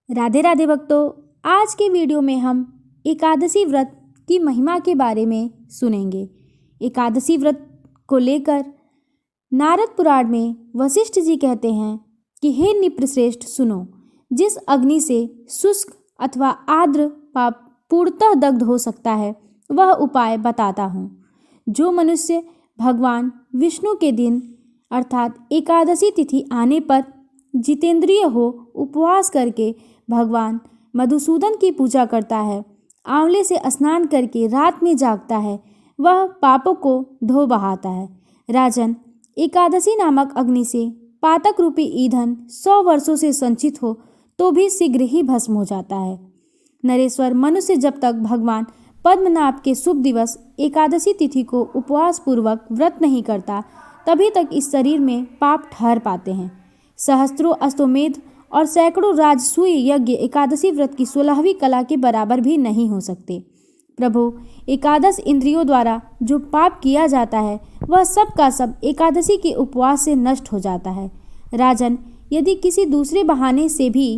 राधे राधे भक्तों, आज के वीडियो में हम एकादशी व्रत की महिमा के बारे में सुनेंगे। एकादशी व्रत को लेकर नारद पुराण में वशिष्ठ जी कहते हैं कि हे नृपश्रेष्ठ सुनो, जिस अग्नि से शुष्क अथवा आर्द्र पाप पूर्णतः दग्ध हो सकता है वह उपाय बताता हूँ। जो मनुष्य भगवान विष्णु के दिन अर्थात एकादशी तिथि आने पर जितेंद्रिय हो उपवास करके भगवान मधुसूदन की पूजा करता है, आंवले से स्नान करके रात में जागता है, वह पापों को धो बहाता है। राजन, एकादशी नामक अग्नि से पातक रूपी ईंधन 100 वर्षों से संचित हो तो भी शीघ्र ही भस्म हो जाता है। नरेश्वर, मनुष्य जब तक भगवान पद्मनाभ के शुभ दिवस एकादशी तिथि को उपवास पूर्वक व्रत नहीं करता तभी तक इस शरीर में पाप ठहर पाते हैं। सहस्त्रों अश्वमेध और सैकड़ों राजसूय यज्ञ एकादशी व्रत की 16वीं कला के बराबर भी नहीं हो सकते। प्रभु, एकादश इंद्रियों द्वारा जो पाप किया जाता है वह सब का सब एकादशी के उपवास से नष्ट हो जाता है। राजन, यदि किसी दूसरे बहाने से भी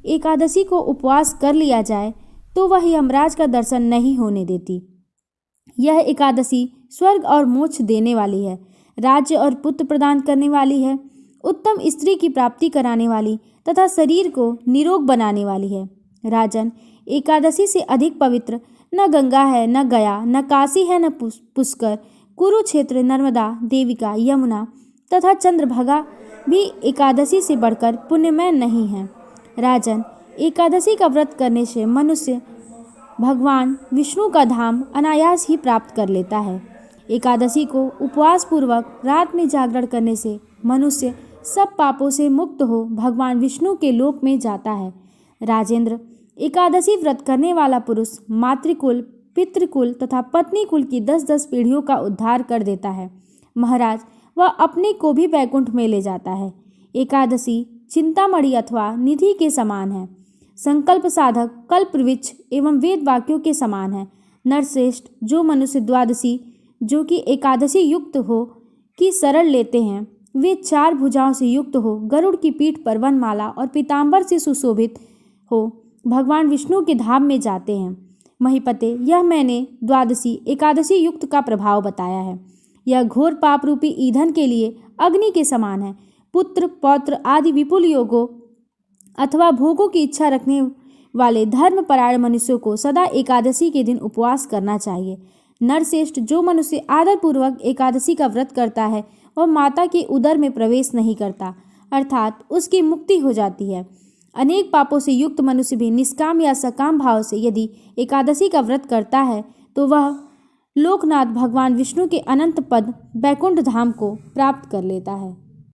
एकादशी को उपवास कर लिया जाए तो वह यमराज का दर्शन नहीं होने देती। यह एकादशी स्वर्ग और मोक्ष देने वाली है, राज्य और पुत्र प्रदान करने वाली है, उत्तम स्त्री की प्राप्ति कराने वाली तथा शरीर को निरोग बनाने वाली है। राजन, एकादशी से अधिक पवित्र न गंगा है, न गया, न काशी है, न पुष्कर, कुरुक्षेत्र, नर्मदा, देविका, यमुना तथा चंद्रभागा भी एकादशी से बढ़कर पुण्यमय नहीं है। राजन, एकादशी का व्रत करने से मनुष्य भगवान विष्णु का धाम अनायास ही प्राप्त कर लेता है। एकादशी को उपवास पूर्वक रात में जागरण करने से मनुष्य सब पापों से मुक्त हो भगवान विष्णु के लोक में जाता है। राजेंद्र, एकादशी व्रत करने वाला पुरुष मातृकुल, पितृकुल तथा पत्नी कुल की 10-10 पीढ़ियों का उद्धार कर देता है। महाराज, वह अपने को भी वैकुंठ में ले जाता है। एकादशी चिंतामणि अथवा निधि के समान है, संकल्प साधक, कल्पवृक्ष एवं वेद वाक्यों के समान है। नरश्रेष्ठ, जो मनुष्य द्वादशी जो कि एकादशी युक्त हो की शरण लेते हैं वे 4 भुजाओं से युक्त हो, गरुड़ की पीठ पर वनमाला और पीतांबर से सुशोभित हो भगवान विष्णु के धाम में जाते हैं। महीपते, यह मैंने द्वादशी एकादशी युक्त का प्रभाव बताया है। यह घोर पाप रूपी ईंधन के लिए अग्नि के समान है। पुत्र, पौत्र आदि विपुल योगों अथवा भोगों की इच्छा रखने वाले धर्मपरायण मनुष्यों को सदा एकादशी के दिन उपवास करना चाहिए। नरश्रेष्ठ, जो मनुष्य आदरपूर्वक एकादशी का व्रत करता है वह माता के उदर में प्रवेश नहीं करता, अर्थात उसकी मुक्ति हो जाती है। अनेक पापों से युक्त मनुष्य भी निष्काम या सकाम भाव से यदि एकादशी का व्रत करता है तो वह लोकनाथ भगवान विष्णु के अनंत पद बैकुंठ धाम को प्राप्त कर लेता है।